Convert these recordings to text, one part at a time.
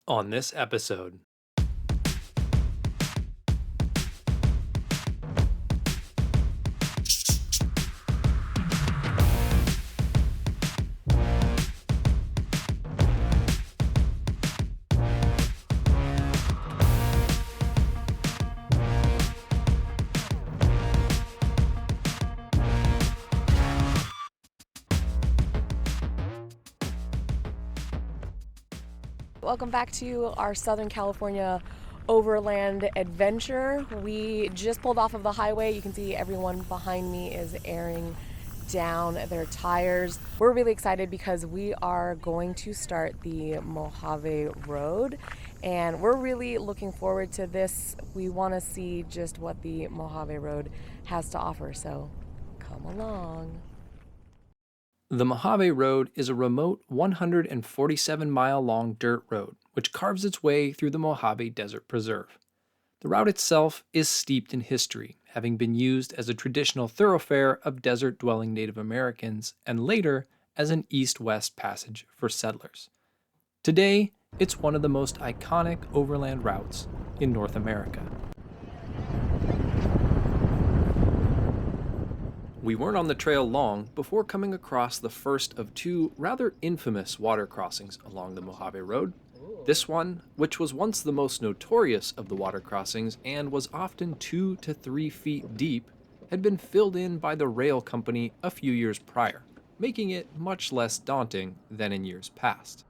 On this episode. Welcome back to our Southern California Overland Adventure. We just pulled off of the highway. You can see everyone behind me is airing down their tires. We're really excited because we are going to start the Mojave Road, and we're really looking forward to this. We want to see just what the Mojave Road has to offer, so come along. The Mojave Road is a remote 147-mile-long dirt road which carves its way through the Mojave Desert Preserve. The route itself is steeped in history, having been used as a traditional thoroughfare of desert-dwelling Native Americans and later as an east-west passage for settlers. Today, it's one of the most iconic overland routes in North America. We weren't on the trail long before coming across the first of two rather infamous water crossings along the Mojave Road. This one, which was once the most notorious of the water crossings and was often 2 to 3 feet deep, had been filled in by the rail company a few years prior, making it much less daunting than in years past.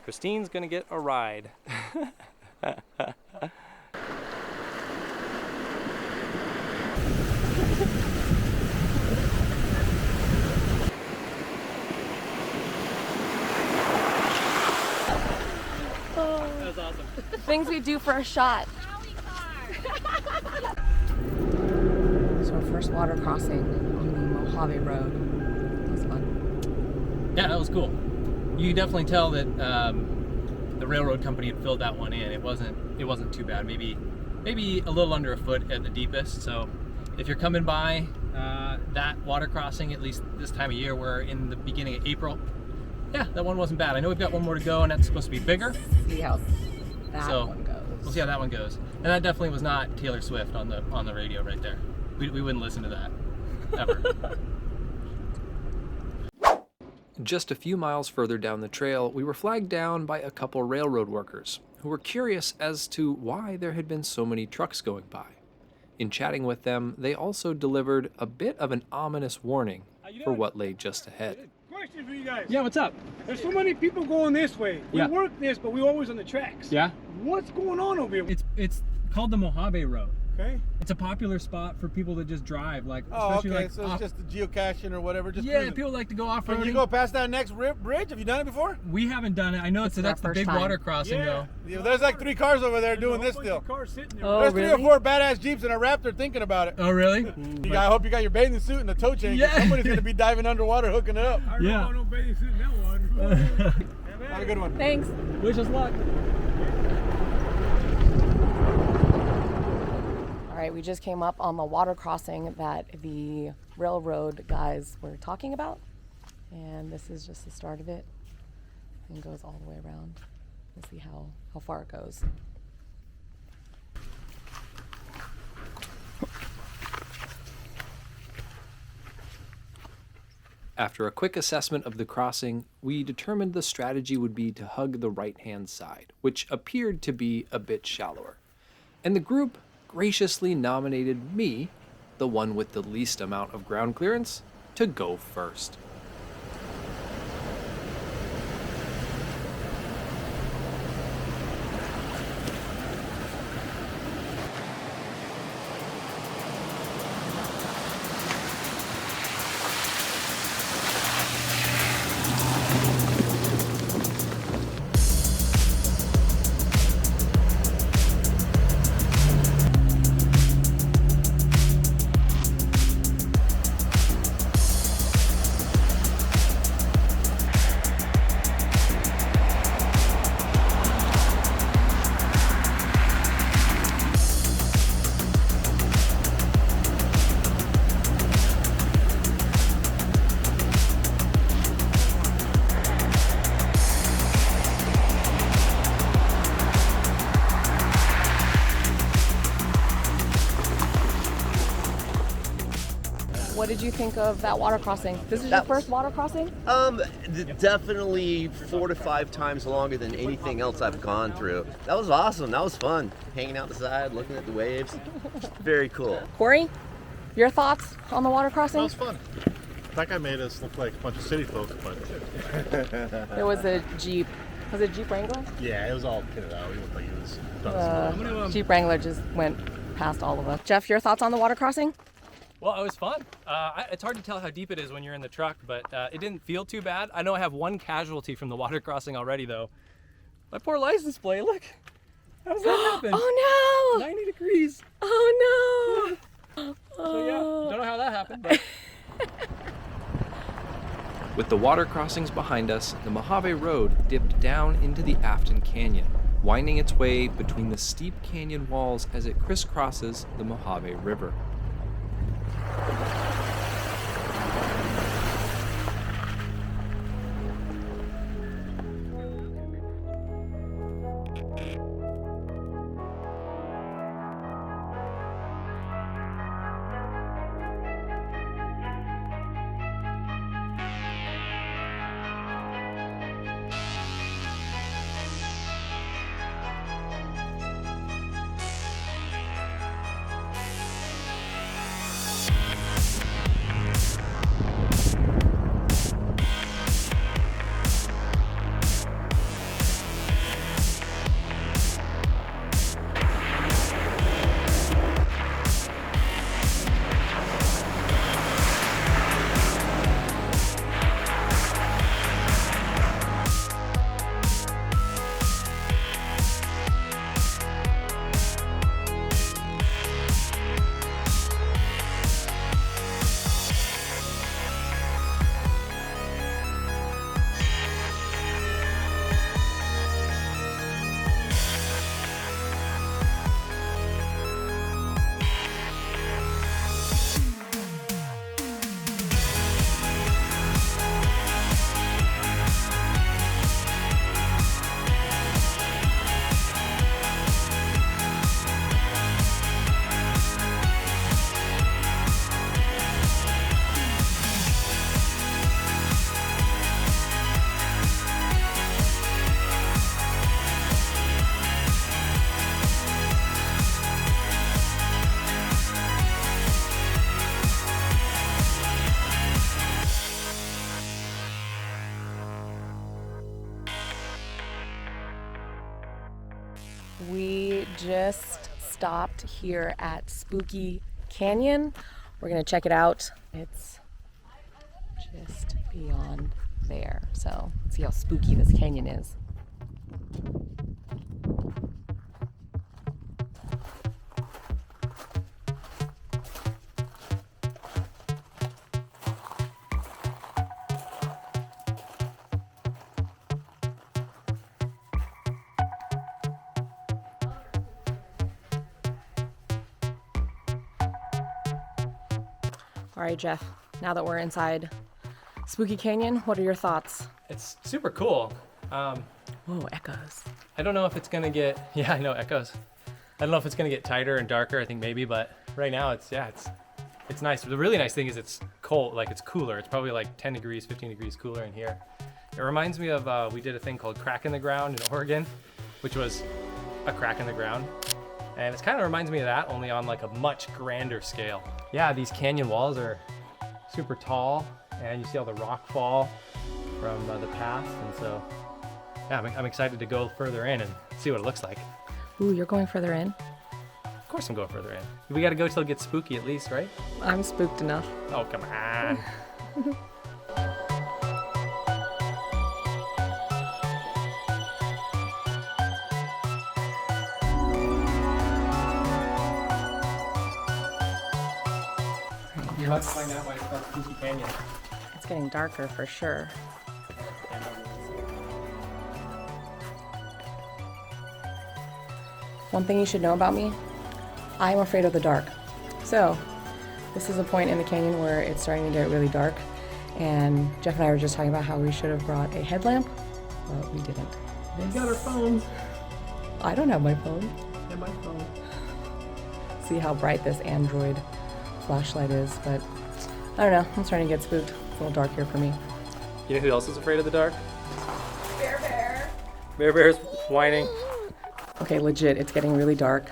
Christine's gonna get a ride. That was awesome. Things we do for a shot. So our first water crossing on the Mojave Road. That was fun. Yeah, that was cool. You could definitely tell that the railroad company had filled that one in. It wasn't too bad. Maybe a little under a foot at the deepest. So if you're coming by that water crossing, at least this time of year, we're in the beginning of April. Yeah, that one wasn't bad. I know we've got one more to go, and that's supposed to be bigger. See how that one goes. We'll see how that one goes. And that definitely was not Taylor Swift on the radio right there. We wouldn't listen to that ever. Just a few miles further down the trail, we were flagged down by a couple railroad workers who were curious as to why there had been so many trucks going by. In chatting with them, they also delivered a bit of an ominous warning for what lay just ahead. Question for you guys. Yeah, what's up? There's so many people going this way. We Yeah. work this, but we're always on the tracks. Yeah. What's going on over here? It's called the Mojave Road. Okay. It's a popular spot for people that just drive, like Oh, especially okay. like So it's off, just the geocaching or whatever. Just yeah, cruising. people like to go off Can you roading. go past that next bridge? Have you done it before? We haven't done it. I know This is that's our the big first time. water crossing Yeah. though. Yeah, there's like 3 cars over there doing this still. Cars sitting there. Oh, There's 3 or really? 4 badass Jeeps and a Raptor thinking about it. Oh really? I hope you got your bathing suit and the tow chain. 'Cause Yeah. Somebody's gonna be diving underwater hooking it up. I don't Yeah. want no bathing suit in that water. Have a good one. Thanks. Wish us luck. All right, we just came up on the water crossing that the railroad guys were talking about. And this is just the start of it. And goes all the way around. We'll see how far it goes. After a quick assessment of the crossing, we determined the strategy would be to hug the right-hand side, which appeared to be a bit shallower. And the group graciously nominated me, the one with the least amount of ground clearance, to go first. What did you think of that water crossing? This is your first water crossing? Definitely 4 to 5 times longer than anything else I've gone through. That was awesome. That was fun. Hanging out the side, looking at the waves. Very cool. Corey, your thoughts on the water crossing? That was fun. That guy made us look like a bunch of city folk, but It was a Jeep. Was it Jeep Wrangler? yeah, it was all kitted out. He looked like he was done. Jeep Wrangler just went past all of us. Jeff, your thoughts on the water crossing? Well, it was fun. It's hard to tell how deep it is when you're in the truck, but it didn't feel too bad. I know I have one casualty from the water crossing already, though. My poor license plate, look. How does that happen? Oh no! 90 degrees. Oh no! So yeah, don't know how that happened, but... With the water crossings behind us, the Mojave Road dipped down into the Afton Canyon, winding its way between the steep canyon walls as it crisscrosses the Mojave River. We just stopped here at Spooky Canyon. We're gonna check it out. It's just beyond there. So let's see how spooky this canyon is. All right, Jeff, now that we're inside Spooky Canyon, what are your thoughts? It's super cool. Whoa, echoes. I don't know if it's gonna get, yeah, I know, echoes. I don't know if it's gonna get tighter and darker, I think maybe, but right now it's nice. The really nice thing is it's cold, like it's cooler. It's probably like 10 degrees, 15 degrees cooler in here. It reminds me of, we did a thing called Crack in the Ground in Oregon, which was a crack in the ground. And it kind of reminds me of that, only on like a much grander scale. Yeah, these canyon walls are super tall, and you see all the rock fall from the past, and so yeah, I'm excited to go further in and see what it looks like. Ooh, you're going further in? Of course I'm going further in. We gotta go till it gets spooky at least, right? I'm spooked enough. Oh, come on. You're about to find out why it's called Spooky Canyon. It's getting darker for sure. One thing you should know about me, I'm afraid of the dark. So, this is a point in the canyon where it's starting to get really dark, and Jeff and I were just talking about how we should have brought a headlamp, but we didn't. We got our phones. I don't have my phone. And my phone. See how bright this Android flashlight is, but I don't know, I'm starting to get spooked. It's a little dark here for me. You know who else is afraid of the dark? Bear Bear. Bear Bear's whining. Okay, legit, it's getting really dark.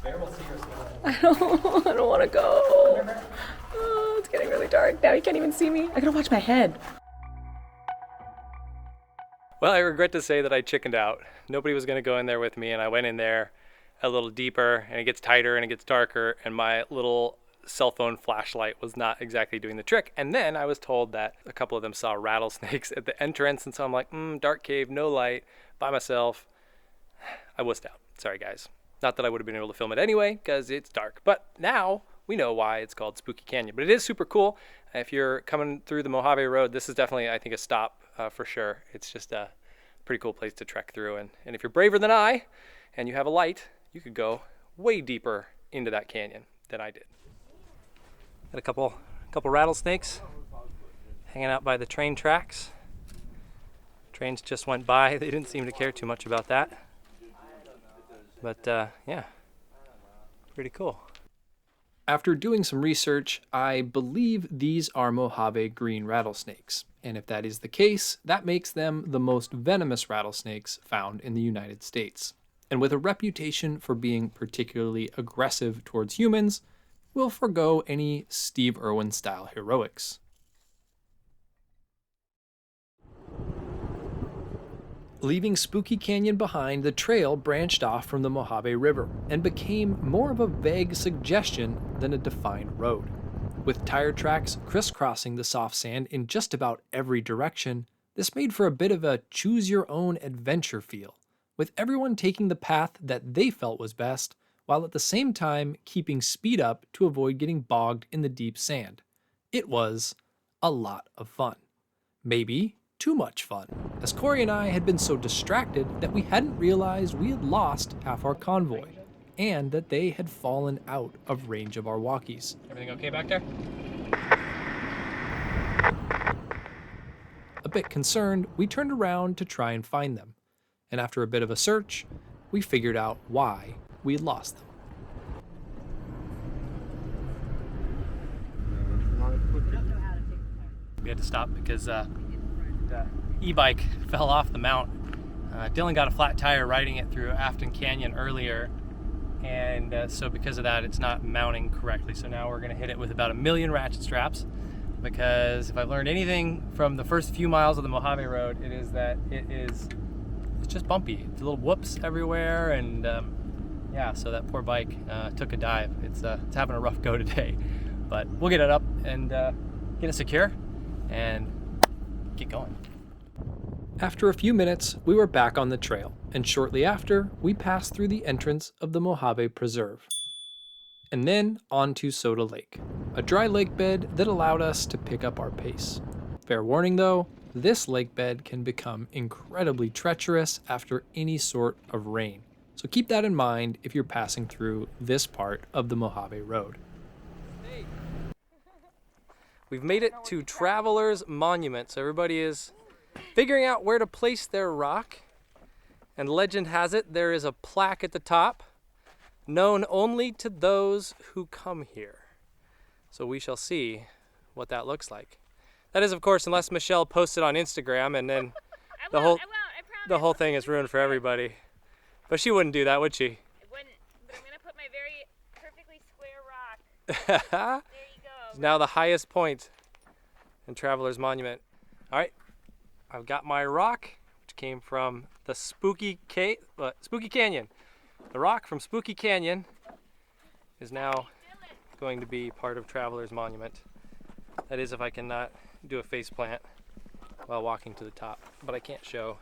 Bear will see your smile. I don't want to go. Oh, it's getting really dark. Now you can't even see me. I gotta watch my head. Well, I regret to say that I chickened out. Nobody was gonna go in there with me, and I went in there a little deeper, and it gets tighter and it gets darker, and my little cell phone flashlight was not exactly doing the trick. And then I was told that a couple of them saw rattlesnakes at the entrance, and so I'm like, dark cave, no light, by myself. I wussed out. Sorry, guys. Not that I would have been able to film it anyway, because it's dark. But now we know why it's called Spooky Canyon. But it is super cool. If you're coming through the Mojave Road, this is definitely, I think, a stop for sure. It's just a pretty cool place to trek through. And if you're braver than I, and you have a light, you could go way deeper into that canyon than I did. Got a couple rattlesnakes hanging out by the train tracks. Trains just went by. They didn't seem to care too much about that. But yeah, pretty cool. After doing some research, I believe these are Mojave green rattlesnakes. And if that is the case, that makes them the most venomous rattlesnakes found in the United States. And with a reputation for being particularly aggressive towards humans, we'll forego any Steve Irwin-style heroics. Leaving Spooky Canyon behind, the trail branched off from the Mojave River and became more of a vague suggestion than a defined road. With tire tracks crisscrossing the soft sand in just about every direction, this made for a bit of a choose-your-own-adventure feel, with everyone taking the path that they felt was best, while at the same time keeping speed up to avoid getting bogged in the deep sand. It was a lot of fun. Maybe too much fun, as Corey and I had been so distracted that we hadn't realized we had lost half our convoy, and that they had fallen out of range of our walkies. Everything okay back there? A bit concerned, we turned around to try and find them, and after a bit of a search, we figured out why we had lost them. We had to stop because the e-bike fell off the mount. Dylan got a flat tire riding it through Afton Canyon earlier, and so because of that, it's not mounting correctly. So now we're gonna hit it with about 1,000,000 ratchet straps, because if I've learned anything from the first few miles of the Mojave Road, it is that it's just bumpy. It's little whoops everywhere, and yeah, so that poor bike took a dive. It's having a rough go today, but we'll get it up and get it secure and get going. After a few minutes, we were back on the trail, and shortly after, we passed through the entrance of the Mojave Preserve. And then on to Soda Lake, a dry lake bed that allowed us to pick up our pace. Fair warning though, this lake bed can become incredibly treacherous after any sort of rain. So keep that in mind if you're passing through this part of the Mojave Road. We've made it to Traveler's Monument, so everybody is figuring out where to place their rock. And legend has it, there is a plaque at the top, known only to those who come here. So we shall see what that looks like. That is, of course, unless Michelle posts it on Instagram, and then the whole thing is ruined for everybody. But she wouldn't do that, would she? I wouldn't. But I'm gonna put my very perfectly square rock. There you go. It's now the highest point in Traveler's Monument. All right, I've got my rock, which came from the Spooky Canyon. The rock from Spooky Canyon is now going to be part of Traveler's Monument. That is, if I cannot do a face plant while walking to the top, but I can't show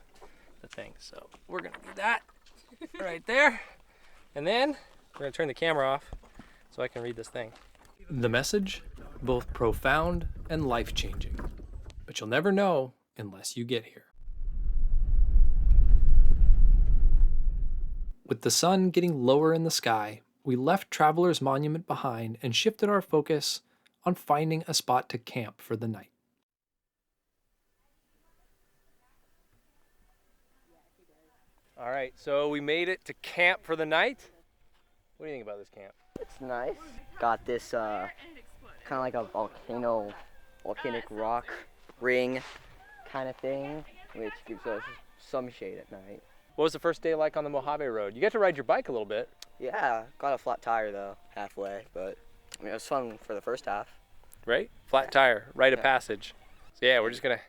the thing. So we're gonna do that right there. And then we're gonna turn the camera off so I can read this thing. The message, both profound and life-changing, but you'll never know unless you get here. With the sun getting lower in the sky, we left Traveler's Monument behind and shifted our focus on finding a spot to camp for the night. All right, so we made it to camp for the night. What do you think about this camp? It's nice. Got this kind of like a volcanic rock ring kind of thing, which gives us some shade at night. What was the first day like on the Mojave Road? You get to ride your bike a little bit. Yeah, got a flat tire though, halfway, but I mean, it was fun for the first half. Right? Flat tire, rite of passage. So yeah, we're just gonna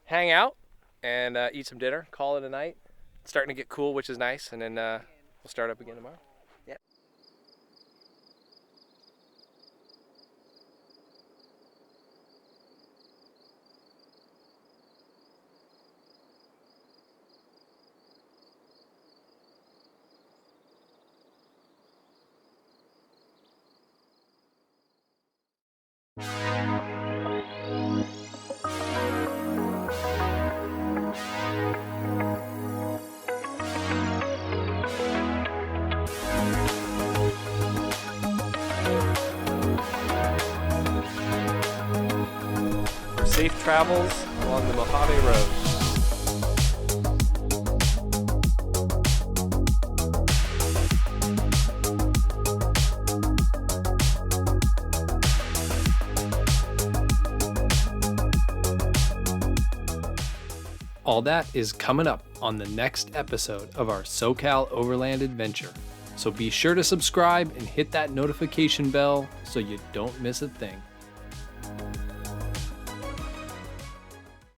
hang out and eat some dinner, call it a night. It's starting to get cool, which is nice, and then we'll start up again tomorrow. Yep. Safe travels along the Mojave Road. All that is coming up on the next episode of our SoCal Overland Adventure. So be sure to subscribe and hit that notification bell so you don't miss a thing.